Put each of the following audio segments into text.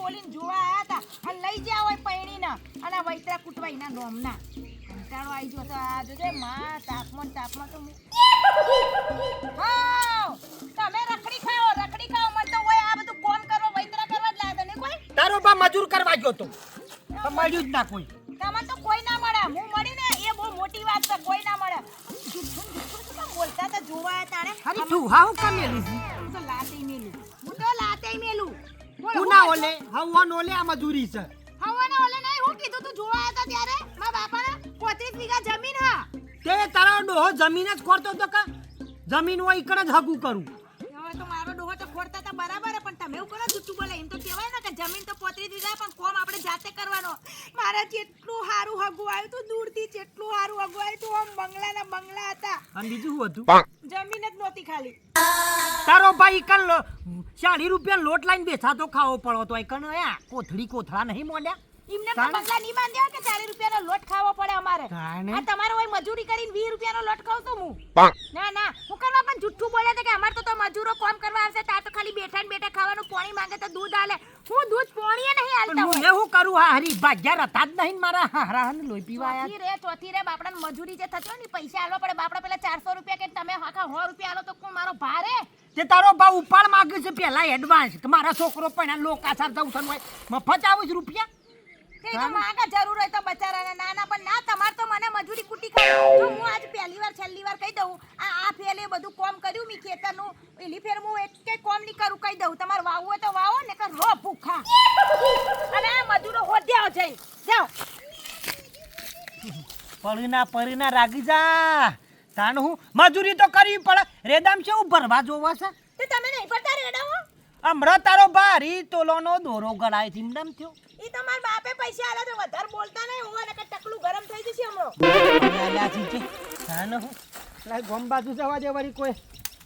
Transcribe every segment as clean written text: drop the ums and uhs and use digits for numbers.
બોલીને જોવા આયા હતા અને લઈ જ્યા હોય પૈણીને અને વૈતરા કુટવાઈના નોમના કંટાળો આવી ગયો તો આ જોજે માં તાપમાં તો હા તમે રખડી ખાઓ મને તો હોય આ બધું કોમ કરવા વૈતરા કરવા જ લાગે ને કોઈ તારો બા મજૂર કરવા ગયો તો મળ્યું જ ના કોઈ. તમે તો કોઈ ના મળે હું મળી ને એ બહુ મોટી વાત છે કોઈ ના મળે બોલતા તો જોવા તારે અરે તું હાઉ કમેલું હું તો લાતે મેલું તું ના ઓલે હવન ઓલે આ મજૂરી છે. હવાને ઓલે નહીં હું કીધું તું જોવા હતા ત્યારે મારા બાપાને 35 વીઘા જમીન હા તે તારો ડોહો જમીન જ ખોરતો તો કે જમીન હોય ઈકણ જ હગું કરું. હવે તો મારો ડોહો તો ખોરતા હતા બરાબર પણ તમે એવું કરો જુઠ્ઠું બોલે એમ તો કહેવાય ને કે જમીન તો 35 વીઘા પણ કોમ આપણે જાતે કરવાનો. મારા જેટલું હારું હગું આવ્યું તું દૂરથી જેટલું હારું હગું આવ્યું તું આમ બંગલાના બંગલા હતા અને બીજું શું હતું? જમીન જ નહોતી ખાલી. તારો ભાઈ ઈકણ 40 રૂપિયા લોટ લાઈન બેસાતો ખાવો પડો તો ઈકણ આ કોથળા નહીં મોડ્યા એમને તો બંગલા નહીં બાંધ્યા કે 40 રૂપિયાનો લોટ ખાવો પડે અમારે. આ તમારે હોય મજૂરી કરીને 20 રૂપિયાનો લોટ ખાવ તો હું ના હું કરવા પણ જુઠ્ઠું બોલ્યા હતા કે અમાર તો મજૂરો કામ કરવા આવશે તા તો ખાલી બેઠા ને બેઠા ખાવાનું પાણી માંગે તો દૂધ આલે હું દૂધ પાણીએ નહીં આલતા હું એવું કરું હા હરી ભાગ્યા રતા જ નહીં મારા હારા હન લોહી પીવાયા ચોથી રે બાપડાને મજૂરી જે થતી હોય ને પૈસા આલવા પડે બાપડા પેલા 400 રૂપિયા કે તમે આખા 100 રૂપિયા આલો તો કોણ મારો ભારે તે તારો ભાવ ઉપાડ માંગે છે પેલા એડવાન્સ કે મારા છોકરો પણ લોકાસાર જવું છે મફત આવું જ રૂપિયા તે તો માંગા જરૂર હોય તો બચારાને નાના પણ ના તમાર તો મને મજૂરી કુટી ખાય જો હું આજ પહેલી વાર છેલ્લી વાર કહી દઉં આ ફેલે બધું કોમ કર્યું મી ખેતરનું એલી ફેર હું એક કોમ ની કરું કહી દઉં તમાર વાવવું હોય તો વાવો ને કે રો ભૂખા અને આ મજૂરો હોદ્યાઓ જઈ જાઓ પરીના રાગી જા તાણ હું મજૂરી તો કરવી પડે રેદામ છે ભરવા જોવા છે તે તમે નહીં પડતા રેડાવો હમણાં તારો ભારી તોલોનો દોરો ગળાય ધીમધમ થયો ઈ તમાર બાપે પૈસા આલે તો વધારે બોલતા નહીં હું ને કે ટકલું ગરમ થઈ જશે હમણો તાણ હું લાય ગોમ બાજુ જવા દે વળી કોઈ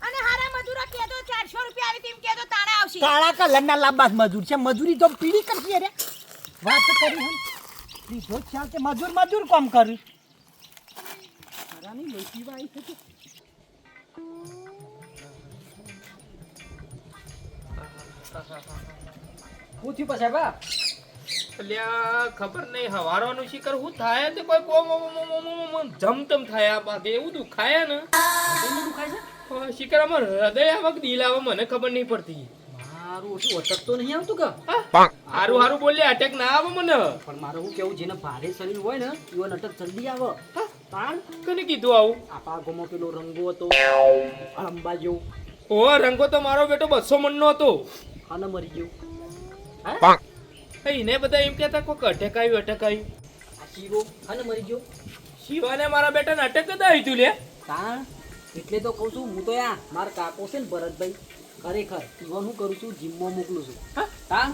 અને હારા મજૂરો કે તો 400 રૂપિયા આવી તેમ કે તો તાણે આવશે કાળા કલરના લાંબા મજૂર છે મજૂરી તો પીડી કરતી અરે વાત કરી હમ લીધો ખ્યાલ કે મજૂર કામ કરી હરાની લોહી પીવા આવી છે પૂછી પછી બા અલ્યા ખબર નહીં હવારવાનું શિખર હું થાય તે કોઈ બોમ જમતમ થાય આ બાગે એવું દુખાય ને શિખર અમાર હૃદય આવક દિલ આવે મને ખબર નહીં પડતી મારું ઓછું અટક તો નહીં આવતું કે હારું બોલ્યા અટેક ના આવે મને પણ મારું હું કેવું જેને ભારે શરીર હોય ને એવો અટક જલ્દી આવે તાણ કને કીધું આવું આપા ગોમો પેલો રંગો હતો અંબા જેવો ઓ રંગો તો મારો બેટો 200 મણનો હતો અને મરી ગયો એને બધા એમ કહેતા કોક અટેક આવ્યું આ શીરો અને મરી ગયો શિવાને મારા બેટાને અટેક જ આવી તું લે તાણ એટલે તો કહું છું હું તો મારા કાકો છે ને ભરતભાઈ ખરેખર હું શું કરું છું જીમમાં મોકલું છું તાણ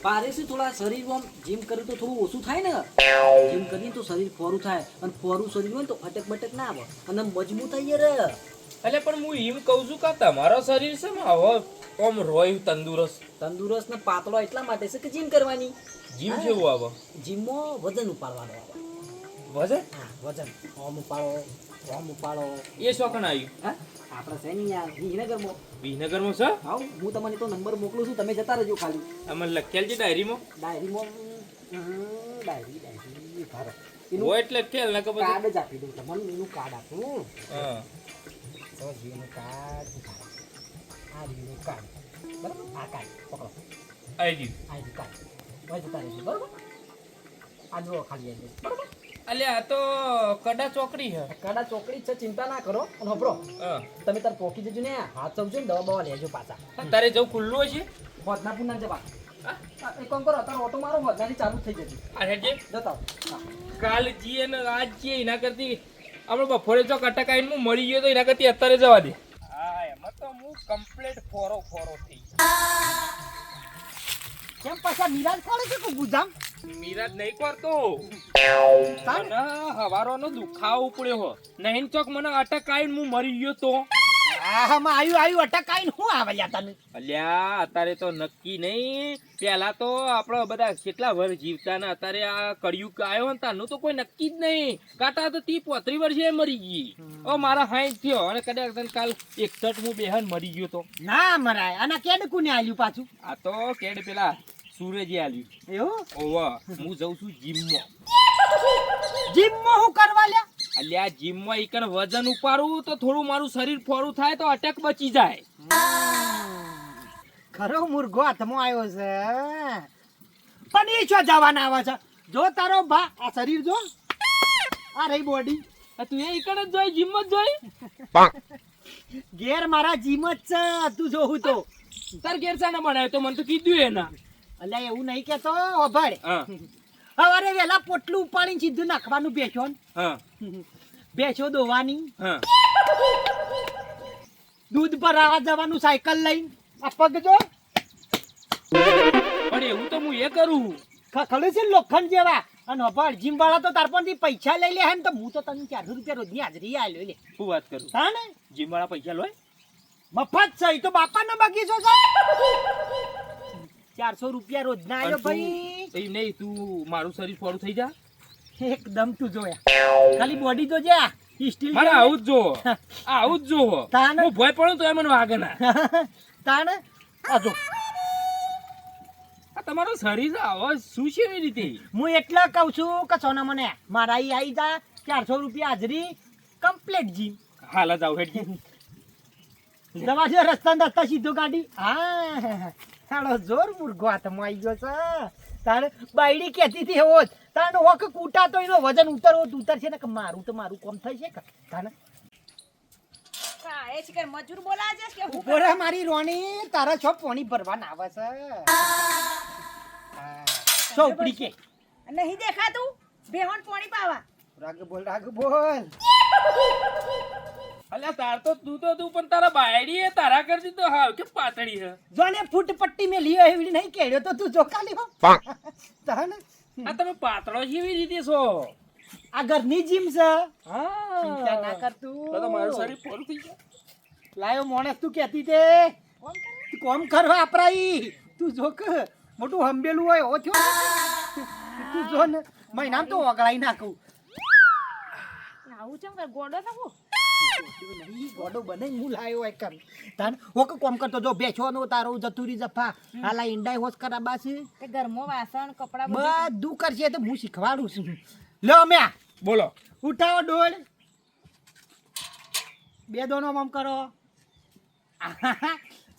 પારે છે થોડા શરીર જીમ કર્યું તો થોડું ઓછું થાય ને જીમ કરીએ તો શરીર ફોરું થાય અને ફોરું શરીર હોય ને તો અટક બટક ના આવે અને મજબૂત થઈ રે એટલે પણ હું એમ કહું છું કે તમારો શરીર છે ને હવે ઓમ રોય તંદુરસ્ત ને પાતળો એટલા માટે છે કે જીમ કરવાની જીમ જેવું આવે જીમમાં વજન ઉપાડવાનું આવે વજન વજન ઓમ ઉપાડો એ શોખણ આવ્યું હા આપણે છે ને યાર વિજયનગરમાં વિજયનગરમાં છે હા હું તમને તો નંબર મોકલું છું તમે જતા રહેજો ખાલી આમાં લખેલ છે ડાયરીમાં ડાયરી ભારો ઓ એટલે ખેલ ના ખબર કાર્ડ જ આપી દઉં તમને એનું કાર્ડ આપું હા તો જીનું કાર્ડ આ જીનું કાર્ડ બરાબર આ કાર્ડ પકડો આઈ કાર્ડ હોય જતા રહેજો બરાબર આ જો ખાલી આવી બરાબર અલ્યા આ તો કડા ચોકડી હે કાડા ચોકડી છે ચિંતા ના કરો અને હબરો હા તમે તાર પોકી જજો ને હાથ સમજો ને દવા બવા લેજો પાછા તારે જવું ખુલ્લું હશે હોદનાપુર ના જવા એક કામ કરો તારો ઓટો મારો હોદનાથી ચાલુ થઈ જશે અરે જે જતા કાલ જીએ ને આજ જીએ એના કરતી આપણે બપોરે જો કટક આવીને હું મળી ગયો તો એના કરતી અત્યારે જવા દે હા એમાં તો હું કમ્પ્લીટ ફોરો થઈ કેમ પાછા મિરાજ કોણ છે કે ગુજામ મિરાજ નહીં કરતો મને હવારોનો દુખાવો ઉપડ્યો હો નહીં ચોક મને અટક આવીને હું મરી ગયો તો આમાં આયુ અટક આઈને હું આવ્યા તને અલ્યા અત્યારે તો નક્કી નહીં પેલા તો આપણે બધા કેટલા વર્ષ જીવતા ને અત્યારે આ કળિયુગ આવ્યો ને તારનું તો કોઈ નક્કી જ નહીં કાટા તો 30-35 વર્ષે મરી ગઈ ઓ મારા 60 થયો અને કદાચ કાલ 61 હું બેહન મરી ગયો તો ના મરાય અને કેડ કોને આલ્યું પાછું આ તો કેડ પેલા સૂરજે આલ્યું. એવું ઓવા હું જઉં છું જીમમાં. જીમમાં હું કરવા લ્યા? અલ્યા જીમમાં ઈકણ વજન ઉપાડું તો થોડું મારું શરીર ફોડું થાય તો અટેક બચી જાય. ખરો મુર્ગો હાથમાં આવ્યો છે પણ એ શું જવાના આવે છે? જો તારો ભા આ શરીર જો આ રહી બોડી આ તું એ ઈકણ જ જોઈ જીમ જ જોઈ ઘેર મારા જીમ જ છે તું જોવું તો તાર ઘેર સાને બનાવ્યો તો મને તો કીધું એના. અલ્યા એવું નહીં કેતો અભાડ હા સવારે વેલા પોટલું ઉપાડીને સીધું નાખવાનું બેસો હા બેસો દોવાની હા દૂધ ભરાવા જવાનું સાયકલ લઈને આ પગ જો પણ એવું તો હું એ કરું. ખડે છે લોખંડ જેવા અને અભાડ જીમ વાળા તો તાર પાસેથી પૈસા લઈ લે ને તો હું તો તને 400 રૂપિયા રોજની હાજરી આલ્યો લે. શું વાત કરું? હા ને જીમ વાળા પૈસા લોય? મફત છે ઈ તો બાપાનો બગીચો છે 400 રૂપિયા રોજના આલ્યો ભાઈ. તો એમ નહીં તું મારું શરીર ફોડું થઈ જા. એકદમ તું જોયા ખાલી બોડી તો જે સ્ટીલ મારે આવું જ જોવો આવું જ જોવો. તાને? હું ભય પડું તો એ મને વાગે ના. તાણે આ જો આ તમારું શરીર આવો શું છે એવી રીતે? હું એટલે કહું છું કે સોના મને મારા ઈ આવી જા 400 રૂપિયા હાજરી કમ્પ્લીટ જીમ હાલ જ આવું હેડ. દવા છે રસ્તા સીધો ગાડી હા તારો જોર મુર્ગો હાથમાં આવી ગયો છે તારે બાયડી કહેતી હતી એવો જ તારે ઓક કૂટા તો એનો વજન ઉતરશે ને કે મારું તો મારું કોમ થશે કે તારે કાંઈ છે કે મજૂર બોલાવે છે કે હું ઉપર મારી રોણી તારા છો પાણી ભરવાના આવે છે હા ચોપડી કે નહીં દેખાતું બેહોન પાણી પાવા રાગ બોલ અલ્યા તાર તો તું પણ તારા બાયડી એ તારા કરતી તો હાવ કે પાતળી છે. જોને ફૂટ પટ્ટી મે લીયો એવી નહીં કેડ્યો તો તું જો ખાલી હો તાને આ તમે પાતળો કેવી રીતે છો? આ ઘરની જીમ છે હા ચિંતા ના કર તું તો મારું શરીર ફોડું થઈ જાય. લાયો મોણસ તું કહેતી તે તું કોમ કરવા આપરાઈ તું જો કે મોટું હંબેલું હોય હો થયો તું જો ને મહિનામ તો ઓગળાઈ નાખું આવું છે કે ગોડો થવો નહીં ગોડો બને હું લાયો હોય કર તાન હોક કોમ કરતો જો બેઠો તારો જતુરી જફા હાલા ઈંડાઈ હોશ કરા બાસી કે ઘરમાં વાસણ કપડા બધું કરશે તો હું શીખવાડું છું લ્યો મ્યા બોલો. ઉઠાવો ડોળ બે દોનો આમ કરો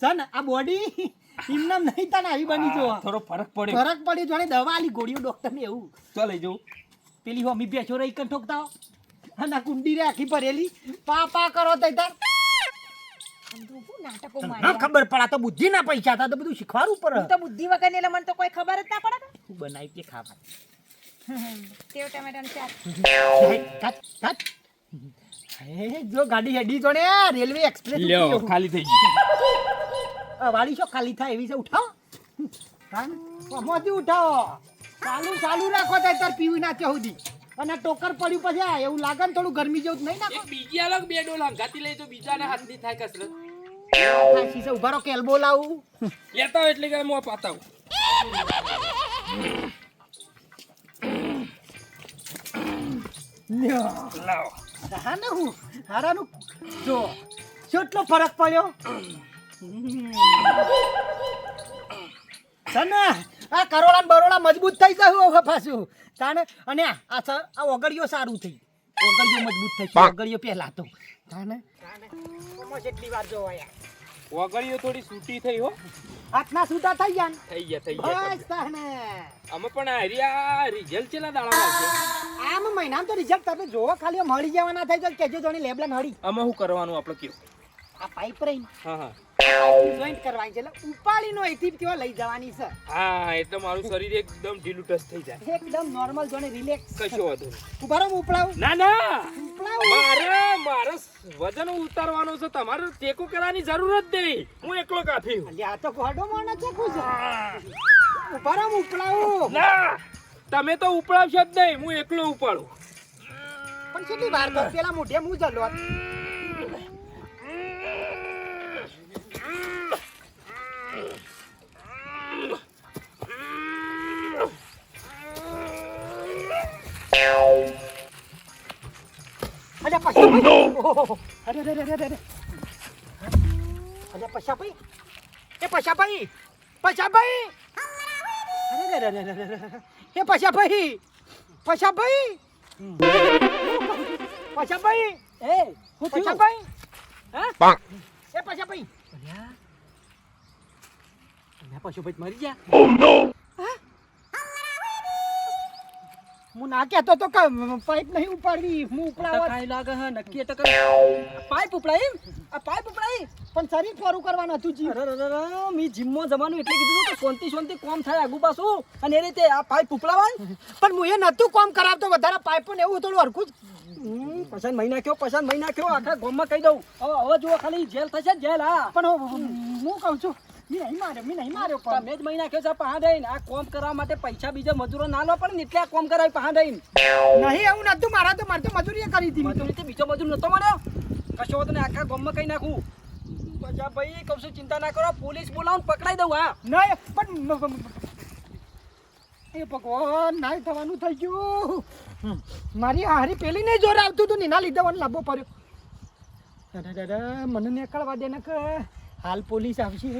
સન આ બોડી ઇમનામ નહીં તને આવી બની જો થોડો ફરક પડે. ફરક પડી જોડે દવા આલી ગોળીઓ ડોક્ટર ને એવું તો લઈ જવું. પેલી હોમી બેસો રહી કન ઠોકતા અને આ કુંડી રે આખી ભરેલી પા કરો તઈ તાર હું નાટકો ના માર્યા ખબર પડે આ તો બુદ્ધિ ના પૈસા હતા તો બધું શીખવાડવું પડે હું તો બુદ્ધિ વગર એટલે મને તો કોઈ ખબર જ ના પડે ને તું બનાવી કે ખાવા સેવ ટમેટાનું શાક કાચ હે જો ગાડી હેડી જોડે રેલવે એક્સપ્રેસ લ્યો ખાલી થઈ ગઈ. વાળી શો ખાલી થાય એવી છે ઉઠાવો કાન મોથી ઉઠાવો ચાલુ રાખો તાર પીવી ના ત્યાં સુધી અને ટોકર પડ્યું પછી આ એવું લાગે ને થોડું ગરમી જેવું નહીં નાખો એક બીજી અલગ બે ડોલ હંગાતી લઈ તો બીજાને હાથની થાય કસરત. શીશે ઉભા રહો કેલ્બો લાવું લેતા હોય એટલે કે હું પાતાવું. લાવો. હા ને હું હારાનું જો કેટલો ફરક પડ્યો તને આ કરોડા ને બરોડા મજબૂત થઈ જાય હવે પાછું તાને અને આ ઓગળીઓ સારું થઈ ઓગળીઓ મજબૂત થઈ ઓગળીઓ પહેલા તો તાને કેટલી વાર જોવાયા વગડીઓ થોડી સૂટી થઈ હો. હાથના છૂટા થઈ ગયા ને થઈ ગયા. બસ તાને અમે પણ આ રિઝલ્ટ ચેલા દાડા છે. આમ મહિનામાં તો રિઝલ્ટ તમે જોવો ખાલી મળી જવાના થાય તો કેજો જોણી લેબલા હળી અમે શું કરવાનું આપણે કયો? આ પાઇપ રહી હા હા જોઈન્ટ કરવાની છે એટલે ઉપાડીનો અહીંથી ત્યાં લઈ જવાની છે હા એટલે મારું શરીર એકદમ ઢીલું ટચ થઈ જાય. એકદમ નોર્મલ જોને રિલેક્સ કશો વાંધો નહીં. ઉભા રહો હું ઉપડાવું ના ના ઉપડાવું મારે વજન ઉતારવાનો છે. તમારે ટેકો કરવાની જરૂર જ નહીં. હું એકલો કાફી હું. અલ્યા આ તો ગોડો મોનો છે કુછ ઉભા રહો હું ઉપડાવું ના તમે તો ઉપડાવશો જ નહીં. હું એકલો ઉપાડું. પણ કેટલી વાર તો પેલા મોઢે હું જલો અલ્યા પૈસા અરે અલ્યા પૈસા ભાઈ એ પૈસા ભાઈ એ પછા ભાઈ પછા ભાઈ પછા ભાઈ એ હું પછા થયું? ભાઈ હા? એ પછા ભાઈ અલ્યા પશુભાઈ મરી ગયા. હું ના કહેતો તો કે પાઇપ નહીં ઉપાડવી હું ઉપડાવત કાંઈ લાગે હે નક્કી એટલે કઈ પાઇપ ઉપડાઈ આ પાઇપ ઉપડાઈ પણ શરીર ફોરું કરવાનું હતું જી અરે મી જીમમાં જવાનું એટલે કીધું કે શાંતિ શાંતિ કોમ થાય આગુ પાછું અને એ રીતે આ પાઇપ ઉપડાવાય પણ હું એ નતું કામ કરાવતો વધારે પાઇપો ને એવું થોડું હરખું પસંદ મહિના કયો આખા ગામમાં કહી દઉં હવે જુઓ ખાલી જેલ થશે ને જેલ હા પણ હું કહું છું મેં નહીં માર્યો પણ તમે જ મહિના કયો છે પહા દઈને આ કોમ કરવા માટે પૈસા બીજા મજૂરો ના લો પડે ને એટલે આ કોમ કરાવી પહા દઈને નહીં એવું નતું મારે તો મજૂરી કરી હતી મજૂરી બીજો મજૂર નતો મળ્યો કશો હોતો ને આખા ગામમાં કઈ નાખું પછી ભાઈ કહું છું ચિંતા ના કરો પોલીસ બોલાવું પકડાઈ દઉં હા નહીં પણ એ ભગવાન નાય થવાનું થઈ ગયું મારી હારી પેલી નહીં જોર આવતું હતું ને એના લીધે મને લાભો પડ્યો દાદા મને નીકળવા દે ને કે હાલ પોલીસ આવશે